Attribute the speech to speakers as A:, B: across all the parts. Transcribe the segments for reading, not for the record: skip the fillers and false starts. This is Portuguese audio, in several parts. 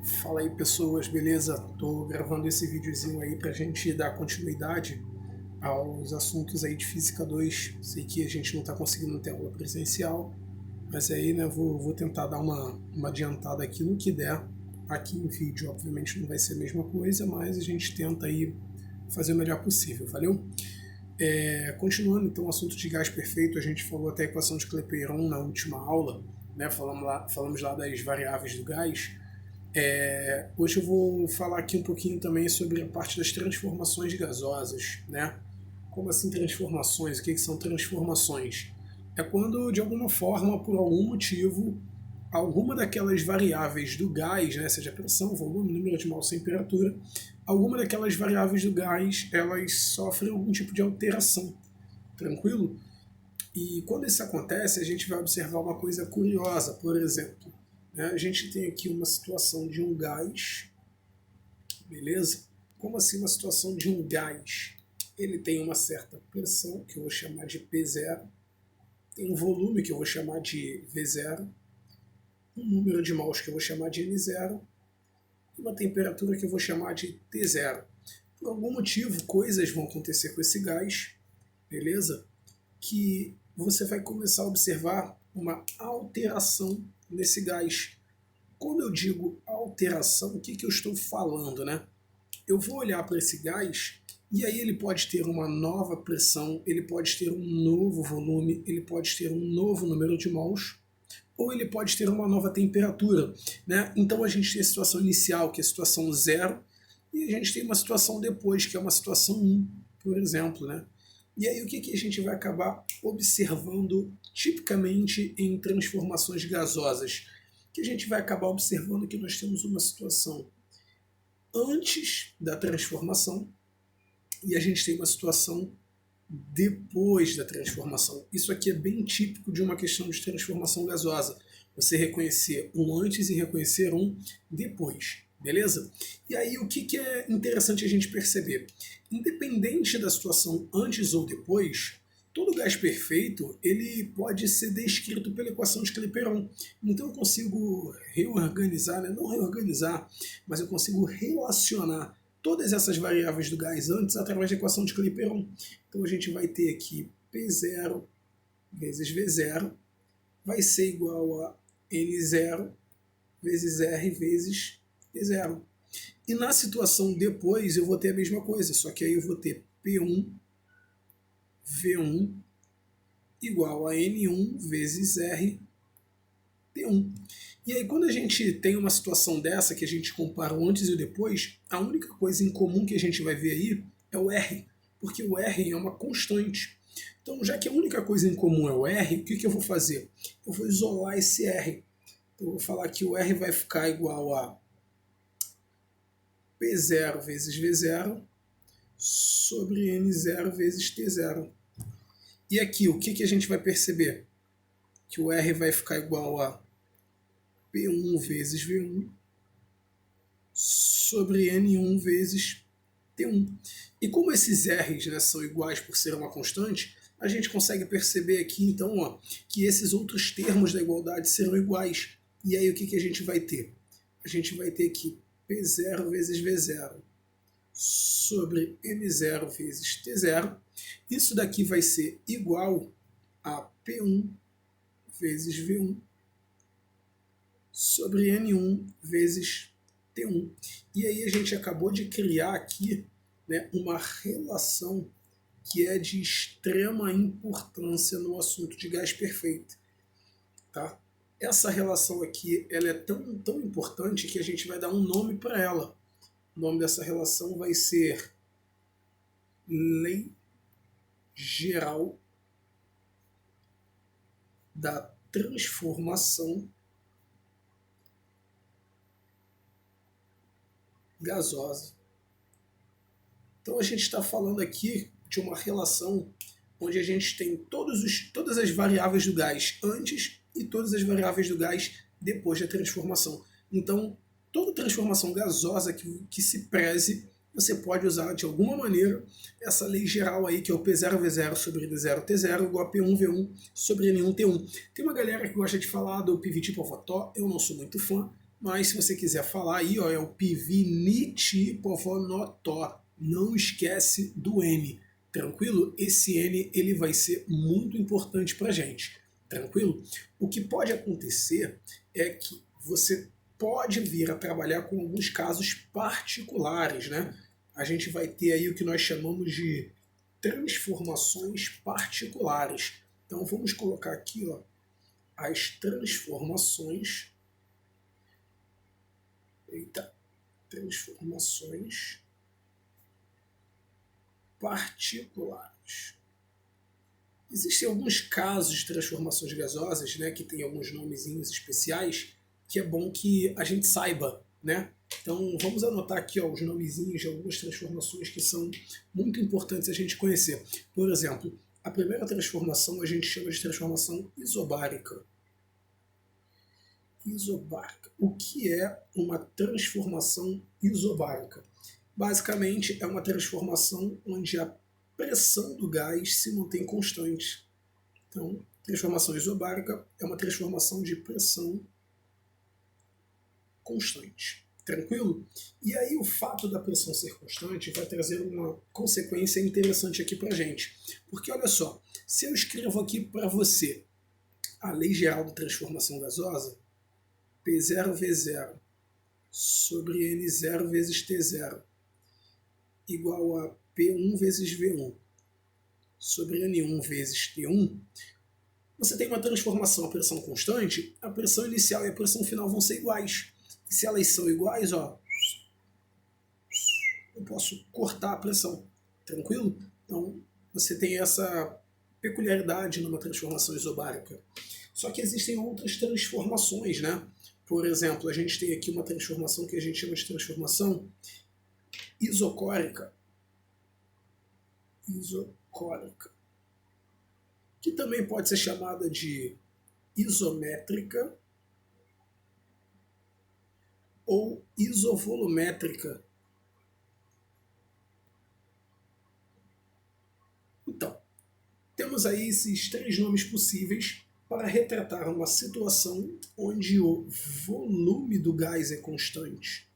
A: Fala aí pessoas, beleza? Tô gravando esse videozinho aí pra gente dar continuidade aos assuntos aí de Física 2. Sei que a gente não tá conseguindo ter aula presencial, mas aí né, vou tentar dar uma adiantada aqui no que der. Aqui em vídeo obviamente não vai ser a mesma coisa, mas a gente tenta aí fazer o melhor possível, valeu? Continuando então o assunto de gás perfeito, a gente falou até a equação de Clapeyron na última aula, né? Falamos lá das variáveis do gás. Hoje eu vou falar aqui um pouquinho também sobre a parte das transformações gasosas, né? Como assim transformações? O que são transformações? É quando, de alguma forma, por algum motivo, alguma daquelas variáveis do gás, né, seja pressão, volume, número de mols, temperatura, alguma daquelas variáveis do gás, elas sofrem algum tipo de alteração, tranquilo? E quando isso acontece, a gente vai observar uma coisa curiosa, por exemplo, né? A gente tem aqui uma situação de um gás, beleza? Como assim uma situação de um gás? Ele tem uma certa pressão, que eu vou chamar de P0, tem um volume, que eu vou chamar de V0, um número de mols, que eu vou chamar de N0, e uma temperatura que eu vou chamar de T0. Por algum motivo, coisas vão acontecer com esse gás, beleza? Que você vai começar a observar uma alteração nesse gás. Quando eu digo alteração, o que eu estou falando, né? Eu vou olhar para esse gás e aí ele pode ter uma nova pressão, ele pode ter um novo volume, ele pode ter um novo número de mols, ou ele pode ter uma nova temperatura, né? Então a gente tem a situação inicial, que é a situação 0, e a gente tem uma situação depois, que é uma situação 1, por exemplo, né? E aí o que a gente vai acabar observando tipicamente em transformações gasosas? Que a gente vai acabar observando que nós temos uma situação antes da transformação e a gente tem uma situação depois da transformação. Isso aqui é bem típico de uma questão de transformação gasosa. Você reconhecer um antes e reconhecer um depois, beleza? E aí o que é interessante a gente perceber? Independente da situação antes ou depois, todo gás perfeito ele pode ser descrito pela equação de Clapeyron. Então eu consigo reorganizar, né? Não reorganizar, mas eu consigo relacionar todas essas variáveis do gás antes através da equação de Clapeyron. Então a gente vai ter aqui P0 vezes V0 vai ser igual a N0 vezes R vezes T0. E na situação depois eu vou ter a mesma coisa, só que aí eu vou ter P1 V1 igual a N1 vezes R T1. E aí quando a gente tem uma situação dessa, que a gente compara o antes e o depois, a única coisa em comum que a gente vai ver aí é o R, porque o R é uma constante. Então, já que a única coisa em comum é o R, o que eu vou fazer? Eu vou isolar esse R. Então, eu vou falar que o R vai ficar igual a P0 vezes V0 sobre N0 vezes T0. E aqui, o que a gente vai perceber? Que o R vai ficar igual a P1 vezes V1 sobre N1 vezes T1. E como esses R's, né, são iguais por ser uma constante, a gente consegue perceber aqui, então, ó, que esses outros termos da igualdade serão iguais. E aí o que a gente vai ter? A gente vai ter aqui P0 vezes V0 sobre N0 vezes T0. Isso daqui vai ser igual a P1 vezes V1 sobre N1 vezes T1. E aí a gente acabou de criar aqui, né, uma relação que é de extrema importância no assunto de gás perfeito. Tá? Essa relação aqui ela é tão importante que a gente vai dar um nome para ela. O nome dessa relação vai ser Lei Geral da Transformação Gasosa. Então a gente está falando aqui de uma relação onde a gente tem todas as variáveis do gás antes e todas as variáveis do gás depois da transformação. Então, toda transformação gasosa que se preze, você pode usar de alguma maneira essa lei geral aí, que é o P0V0 sobre N0T0 igual a P1V1 sobre N1T1. Tem uma galera que gosta de falar do PVT Povató, eu não sou muito fã, Mas se você quiser falar aí, ó, é o pivinitipovonotó. Não esquece do N. Tranquilo? Esse N ele vai ser muito importante para a gente. Tranquilo? O que pode acontecer é que você pode vir a trabalhar com alguns casos particulares, né? A gente vai ter aí o que nós chamamos de transformações particulares. Então vamos colocar aqui, ó, as transformações. Eita, transformações particulares. Existem alguns casos de transformações gasosas, né, que tem alguns nomezinhos especiais, que é bom que a gente saiba, né? Então vamos anotar aqui, ó, os nomezinhos de algumas transformações que são muito importantes a gente conhecer. Por exemplo, a primeira transformação a gente chama de transformação isobárica. Isobárica. O que é uma transformação isobárica? Basicamente, é uma transformação onde a pressão do gás se mantém constante. Então, transformação isobárica é uma transformação de pressão constante. Tranquilo? E aí o fato da pressão ser constante vai trazer uma consequência interessante aqui para a gente. Porque olha só, se eu escrevo aqui para você a lei geral da transformação gasosa, P0V0 sobre N0 vezes T0 igual a P1 vezes V1 sobre N1 vezes T1, você tem uma transformação a pressão constante, a pressão inicial e a pressão final vão ser iguais. E se elas são iguais, ó, eu posso cortar a pressão. Tranquilo? Então, você tem essa peculiaridade numa transformação isobárica. Só que existem outras transformações, né? Por exemplo, a gente tem aqui uma transformação que a gente chama de transformação isocórica. Isocórica. Que também pode ser chamada de isométrica ou isovolumétrica. Então, temos aí esses três nomes possíveis para retratar uma situação onde o volume do gás é constante.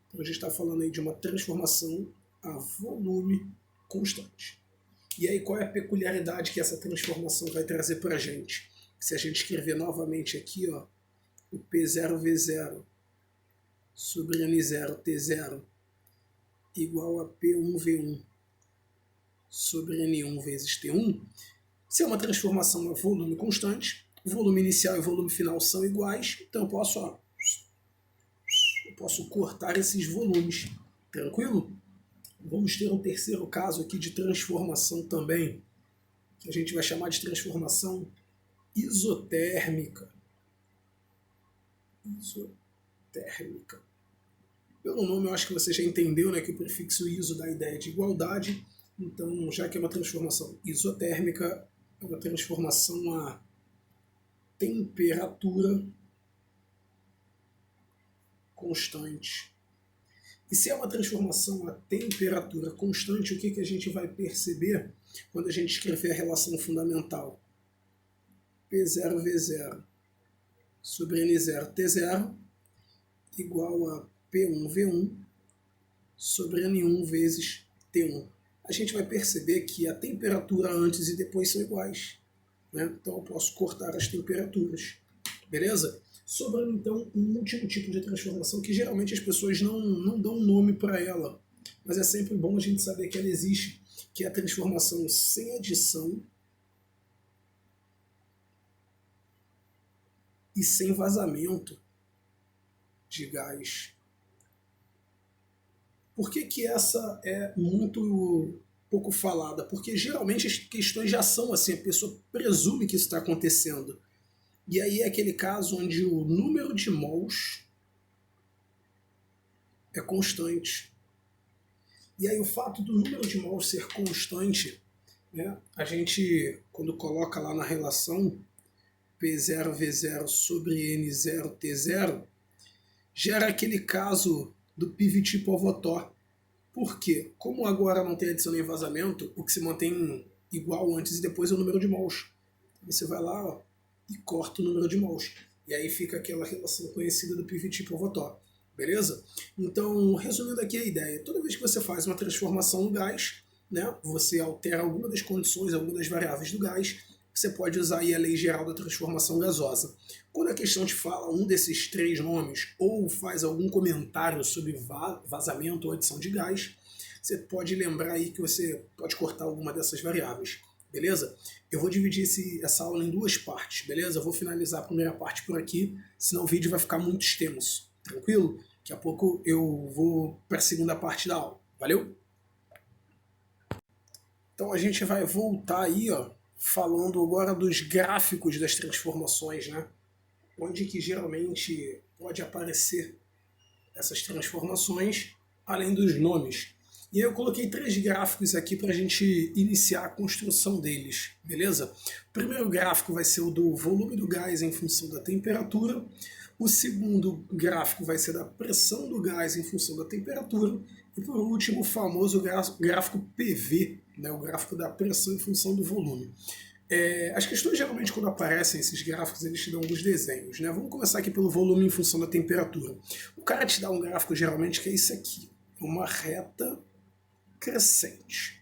A: Então a gente está falando aí de uma transformação a volume constante. E aí qual é a peculiaridade que essa transformação vai trazer para a gente? Se a gente escrever novamente aqui, ó, o P0V0 sobre N0T0 igual a P1V1 sobre N1 vezes T1, se é uma transformação a volume constante, o volume inicial e o volume final são iguais, então eu posso cortar esses volumes. Tranquilo? Vamos ter um terceiro caso aqui de transformação também, que a gente vai chamar de transformação isotérmica. Isotérmica. Pelo nome eu acho que você já entendeu, né, que o prefixo iso dá a ideia de igualdade. Então, já que é uma transformação isotérmica, é uma transformação a temperatura constante. E se é uma transformação a temperatura constante, o que a gente vai perceber quando a gente escrever a relação fundamental? P0V0 sobre N0T0 igual a P1V1 sobre N1 vezes T1. A gente vai perceber que a temperatura antes e depois são iguais, né? Então eu posso cortar as temperaturas. Beleza? Sobrando então um último tipo de transformação que geralmente as pessoas não dão nome para ela, mas é sempre bom a gente saber que ela existe, que é a transformação sem adição e sem vazamento de gás. Por que essa é muito pouco falada? Porque geralmente as questões já são assim, a pessoa presume que isso está acontecendo. E aí é aquele caso onde o número de mols é constante. E aí o fato do número de mols ser constante, né, a gente, quando coloca lá na relação P0V0 sobre N0T0, gera aquele caso do pivot povotó. Por quê? Como agora não tem adição nem vazamento, o que se mantém igual antes e depois é o número de mols. Você vai lá, ó, e corta o número de mols. E aí fica aquela relação conhecida do pivot pivotó. Beleza? Então, resumindo aqui a ideia, toda vez que você faz uma transformação no gás, né, você altera alguma das condições, alguma das variáveis do gás, você pode usar aí a lei geral da transformação gasosa. Quando a questão te fala um desses três nomes ou faz algum comentário sobre vazamento ou adição de gás, você pode lembrar aí que você pode cortar alguma dessas variáveis. Beleza? Eu vou dividir essa aula em duas partes, beleza? Eu vou finalizar a primeira parte por aqui, senão o vídeo vai ficar muito extenso. Tranquilo? Daqui a pouco eu vou para a segunda parte da aula. Valeu? Então a gente vai voltar aí, ó, falando agora dos gráficos das transformações, né? Onde que geralmente pode aparecer essas transformações, além dos nomes. E aí eu coloquei três gráficos aqui para a gente iniciar a construção deles, beleza? O primeiro gráfico vai ser o do volume do gás em função da temperatura. O segundo gráfico vai ser da pressão do gás em função da temperatura. E por último, o famoso gráfico PV, né, o gráfico da pressão em função do volume. As questões geralmente quando aparecem esses gráficos eles te dão alguns desenhos, né? Vamos começar aqui pelo volume em função da temperatura. O cara te dá um gráfico geralmente que é isso aqui, uma reta crescente.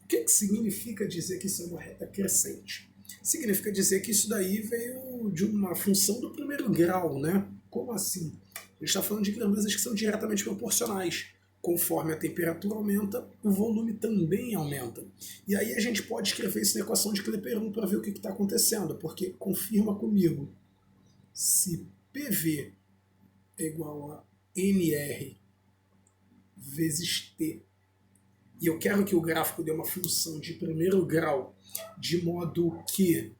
A: O que significa dizer que isso é uma reta crescente? Significa dizer que isso daí veio de uma função do primeiro grau, né? Como assim? A gente está falando de grandezas que são diretamente proporcionais. Conforme a temperatura aumenta, o volume também aumenta. E aí a gente pode escrever isso na equação de Klepper-1 para ver o que está acontecendo, porque confirma comigo. Se PV é igual a NR vezes T, e eu quero que o gráfico dê uma função de primeiro grau, de modo que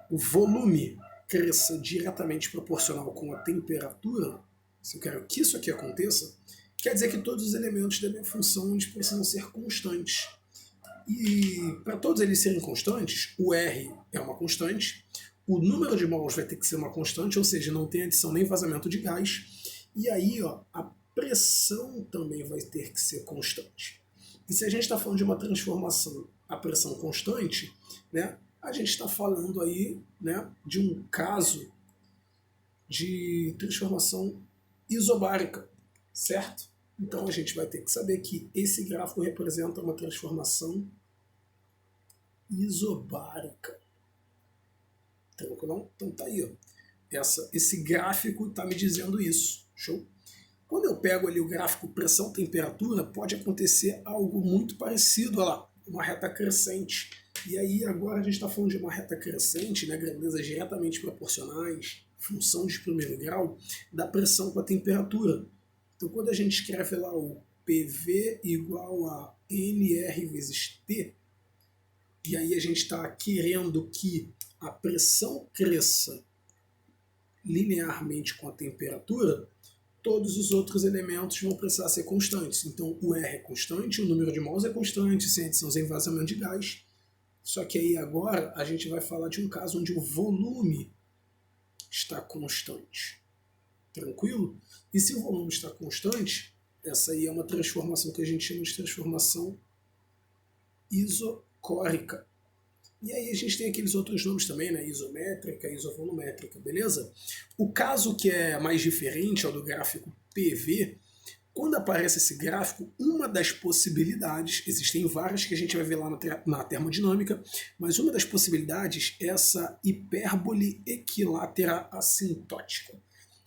A: o volume cresça diretamente proporcional com a temperatura, se eu quero que isso aqui aconteça, quer dizer que todos os elementos da minha função eles precisam ser constantes. E para todos eles serem constantes, o R é uma constante, o número de mols vai ter que ser uma constante, ou seja, não tem adição nem vazamento de gás, e aí ó, a pressão também vai ter que ser constante. E se a gente está falando de uma transformação a pressão constante, né, a gente está falando aí, né, de um caso de transformação isobárica, certo? Então a gente vai ter que saber que esse gráfico representa uma transformação isobárica. Tranquilo? Então tá aí, ó. Esse gráfico está me dizendo isso. Show? Quando eu pego ali o gráfico pressão-temperatura, pode acontecer algo muito parecido, olha lá, uma reta crescente. E aí agora a gente está falando de uma reta crescente, né, grandezas diretamente proporcionais, função de primeiro grau, da pressão com a temperatura. Então quando a gente escreve lá o PV igual a NR vezes T, e aí a gente está querendo que a pressão cresça linearmente com a temperatura, todos os outros elementos vão precisar ser constantes. Então o R é constante, o número de mols é constante, sem adição, sem vazamento de gás. Só que aí agora a gente vai falar de um caso onde o volume está constante. Tranquilo? E se o volume está constante, essa aí é uma transformação que a gente chama de transformação isocórica. E aí a gente tem aqueles outros nomes também, né? Isométrica, isovolumétrica, beleza? O caso que é mais diferente é o do gráfico PV. Quando aparece esse gráfico, uma das possibilidades, existem várias que a gente vai ver lá na termodinâmica, mas uma das possibilidades é essa hipérbole equilátera assintótica.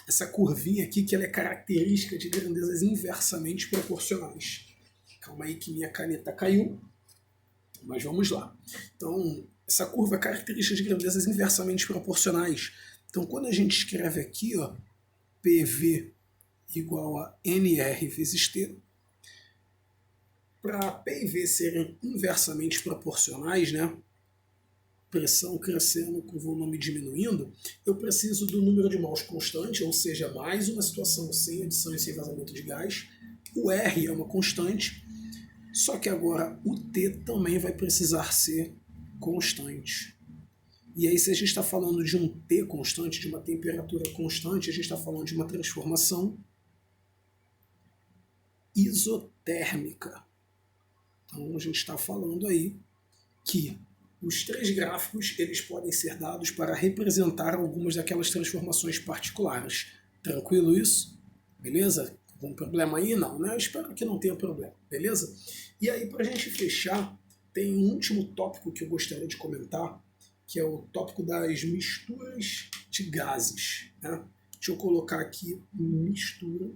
A: Essa curvinha aqui que ela é característica de grandezas inversamente proporcionais. Calma aí que minha caneta caiu. Mas vamos lá. Então, essa curva é característica de grandezas inversamente proporcionais. Então, quando a gente escreve aqui, ó, PV igual a NR vezes T, para P e V serem inversamente proporcionais, né, pressão crescendo com volume diminuindo, eu preciso do número de mols constante, ou seja, mais uma situação sem adição e sem vazamento de gás. O R é uma constante, só que agora o T também vai precisar ser constante. E aí, se a gente está falando de um T constante, de uma temperatura constante, a gente está falando de uma transformação isotérmica. Então, a gente está falando aí que Os três gráficos eles podem ser dados para representar algumas daquelas transformações particulares. Tranquilo isso? Beleza? Algum problema aí? Não, né? Eu espero que não tenha problema, beleza? E aí, para a gente fechar, tem um último tópico que eu gostaria de comentar, que é o tópico das misturas de gases, né? Deixa eu colocar aqui mistura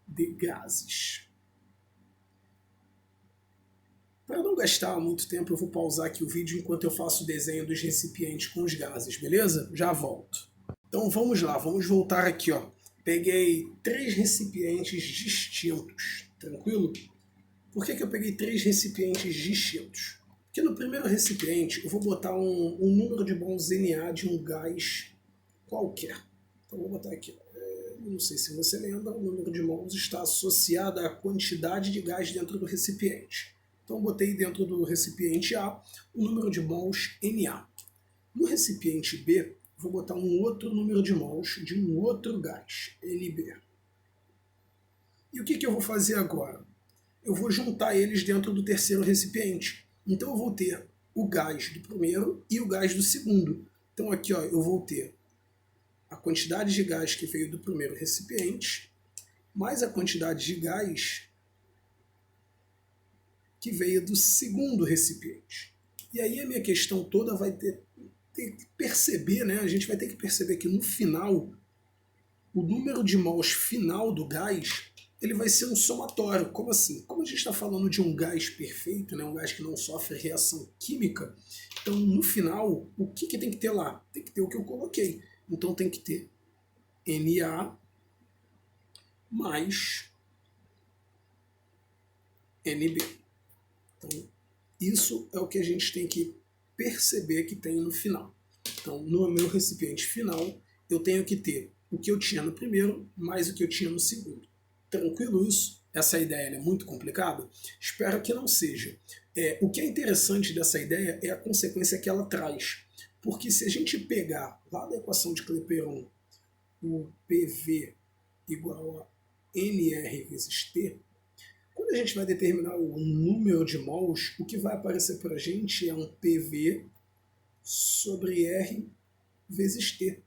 A: de gases. Para não gastar muito tempo, eu vou pausar aqui o vídeo enquanto eu faço o desenho dos recipientes com os gases, beleza? Já volto. Então vamos lá, vamos voltar aqui, ó. Peguei 3 recipientes distintos, tranquilo? Por que eu peguei 3 recipientes distintos? Porque no primeiro recipiente eu vou botar um número de mols Na de um gás qualquer. Então vou botar aqui, não sei se você lembra, o número de mols está associado à quantidade de gás dentro do recipiente. Então botei dentro do recipiente A o número de mols Na. No recipiente B, vou botar um outro número de mols de um outro gás, Nb. E o que eu vou fazer agora? Eu vou juntar eles dentro do terceiro recipiente. Então eu vou ter o gás do primeiro e o gás do segundo. Então aqui ó, eu vou ter a quantidade de gás que veio do primeiro recipiente, mais a quantidade de gás que veio do segundo recipiente. E aí a minha questão toda vai ter que perceber, né? A gente vai ter que perceber que no final, o número de mols final do gás, ele vai ser um somatório. Como assim? Como a gente está falando de um gás perfeito, né? Um gás que não sofre reação química, então no final, o que tem que ter lá? Tem que ter o que eu coloquei. Então tem que ter Na mais Nb. Então, isso é o que a gente tem que perceber que tem no final. Então, no meu recipiente final, eu tenho que ter o que eu tinha no primeiro, mais o que eu tinha no segundo. Tranquilo isso? Essa ideia é muito complicada? Espero que não seja. O que é interessante dessa ideia é a consequência que ela traz. Porque se a gente pegar lá da equação de Clapeyron o PV igual a NR vezes T, quando a gente vai determinar o número de mols, o que vai aparecer para a gente é um PV sobre R vezes T.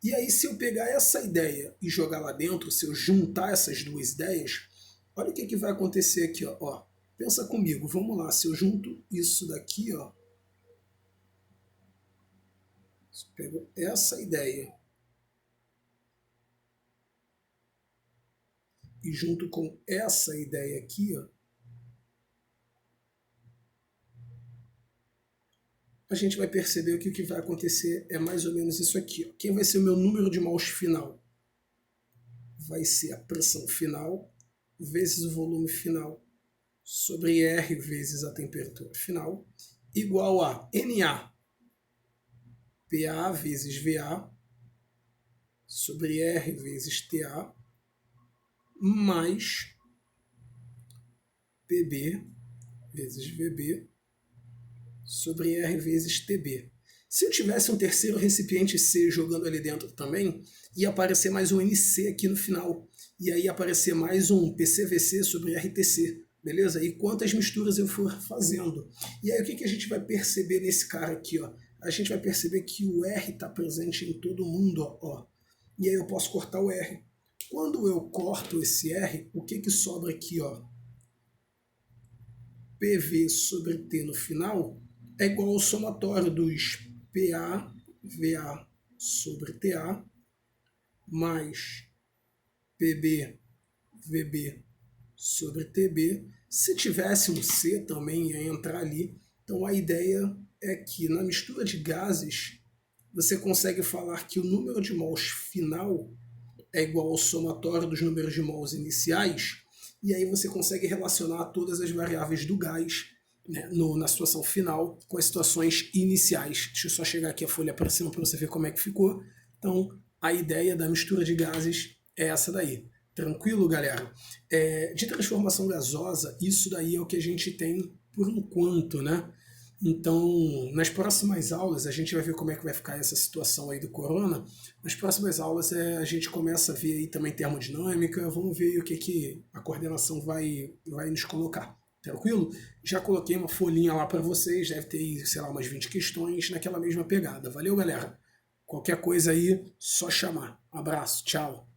A: E aí, se eu pegar essa ideia e jogar lá dentro, se eu juntar essas duas ideias, olha o que vai acontecer aqui. Ó. Pensa comigo, vamos lá, se eu junto isso daqui, ó, se eu pego essa ideia e junto com essa ideia aqui, ó, a gente vai perceber que o que vai acontecer é mais ou menos isso aqui. Ó. Quem vai ser o meu número de mols final? Vai ser a pressão final vezes o volume final sobre R vezes a temperatura final, igual a Na, PA vezes VA, sobre R vezes TA, mais PB vezes VB, sobre R vezes TB. Se eu tivesse um terceiro recipiente C jogando ali dentro também, ia aparecer mais um NC aqui no final. E aí ia aparecer mais um PCVC sobre RTC. Beleza? E quantas misturas eu for fazendo. E aí o que a gente vai perceber nesse cara aqui? Ó? A gente vai perceber que o R está presente em todo mundo. Ó. E aí eu posso cortar o R. Quando eu corto esse R, o que sobra aqui? Ó? PV sobre T no final é igual ao somatório dos PA, VA sobre TA, mais PB, VB sobre TB. Se tivesse um C também ia entrar ali. Então a ideia é que na mistura de gases você consegue falar que o número de mols final é igual ao somatório dos números de mols iniciais, e aí você consegue relacionar todas as variáveis do gás, né, na situação final com as situações iniciais. Deixa eu só chegar aqui a folha para cima para você ver como é que ficou. Então a ideia da mistura de gases é essa daí. Tranquilo, galera? De transformação gasosa, isso daí é o que a gente tem por enquanto, né? Então, nas próximas aulas, a gente vai ver como é que vai ficar essa situação aí do corona. Nas próximas aulas, a gente começa a ver aí também termodinâmica, vamos ver o que a coordenação vai nos colocar. Tranquilo? Já coloquei uma folhinha lá para vocês, deve ter, sei lá, umas 20 questões naquela mesma pegada. Valeu, galera? Qualquer coisa aí, só chamar. Abraço, tchau.